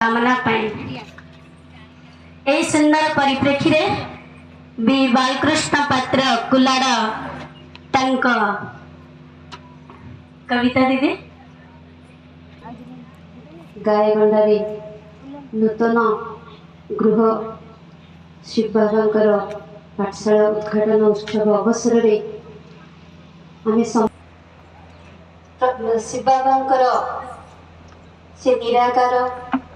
कामना पाए ए सुंदर परिप्रेक्षी रे बी बालकृष्ण पात्र कुलाड़ तंक कविता दीदी गायगंडारी नूतन गृह शिव बाबांकर पाठशाला उद्घाटन उत्सव अवसर रे आम शिव बाबांकर से निराकार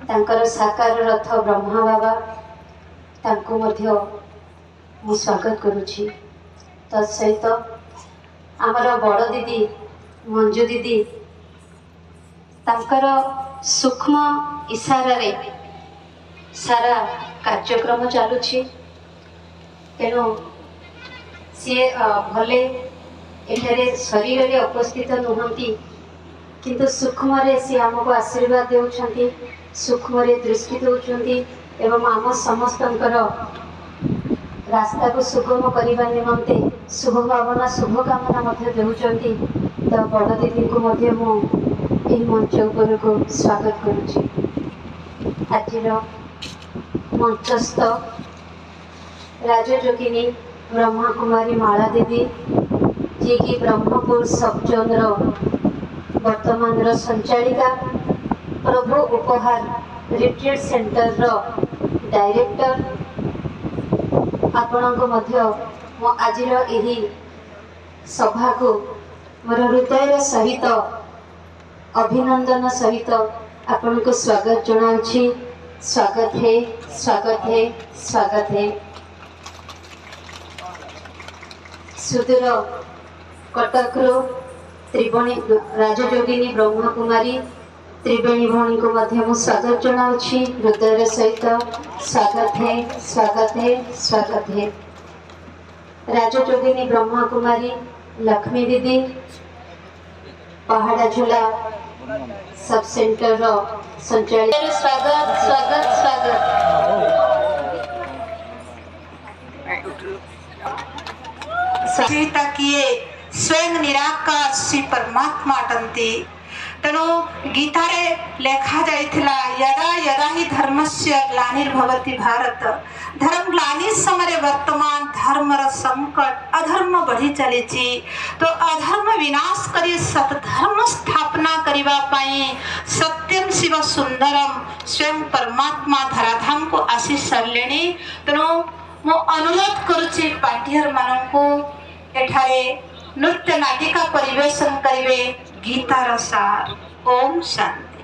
तांकर साकार रथ ब्रह्मा बाबा तांको मध्य मु स्वागत करुछि। तत्सहित आमर बड़ दीदी मंजू दीदी तांकर सूक्ष्म इशारा रे सारा कार्यक्रम चलुछि। तेणु सी भले एठारे शरीर रे उपस्थित नुहंती किंतु सूक्ष्म रे सी आमको आशीर्वाद देउछंती, सूक्ष्म रे दृष्टि देउछंती एवं आम समस्तंकर रास्ता को सुगम करने निमंते शुभ भावना शुभ कामना मध्य देउछंती। तो बड़ दीदी को मध्य मु एही मंच ऊपर को स्वागत करुछि। आजिर मंचस्थ राजयोगिनी ब्रह्मा कुमारी माला दीदी जी की ब्रह्मपुर सब जोन वर्तमान संचालिका, प्रभु उपहार रिट्रीट सेंटर डायरेक्टर, आपण को मध्य मो आजिर एही सभा को मोर हृदय सहित अभिनंदन सहित आपण को स्वागत जनाउछि। स्वागत है, स्वागत है, स्वागत है। सुदूर कटकरो त्रिवेणी राजयोगिनी ब्रह्मा कुमारी त्रिवेणी भौणी को मध्य मु स्वागत जनाउछि हृदय सहित। स्वागत है, स्वागत है, स्वागत है। राजयोगिनी ब्रह्मा कुमारी लक्ष्मी दीदी पहाड़ा झूला सब सेंटर संचालित। स्वागत स्वागत स्वागत। सीता किए स्वयं निराकार श्री परमात्मा अटंती। तेणु गीतारे लेखा जाइथिला यदा यदा ही धर्मस्य ग्लानिर्भवति भारत, धर्म ग्लानि समय वर्तमान धर्मर संकट अधर्म बढ़ी चलीची। तो अधर्म विनाश करी सतधर्म स्थापना करिबा पाई सत्यम शिव सुंदरम स्वयं परमात्मा धराधाम को आशीष सरलेणी। तेणु मो अनुरोध करुछि पार्टियर माननकु एठारे नृत्य नाटिका परिवेशन करिवे गीतार सार। ओम शांति।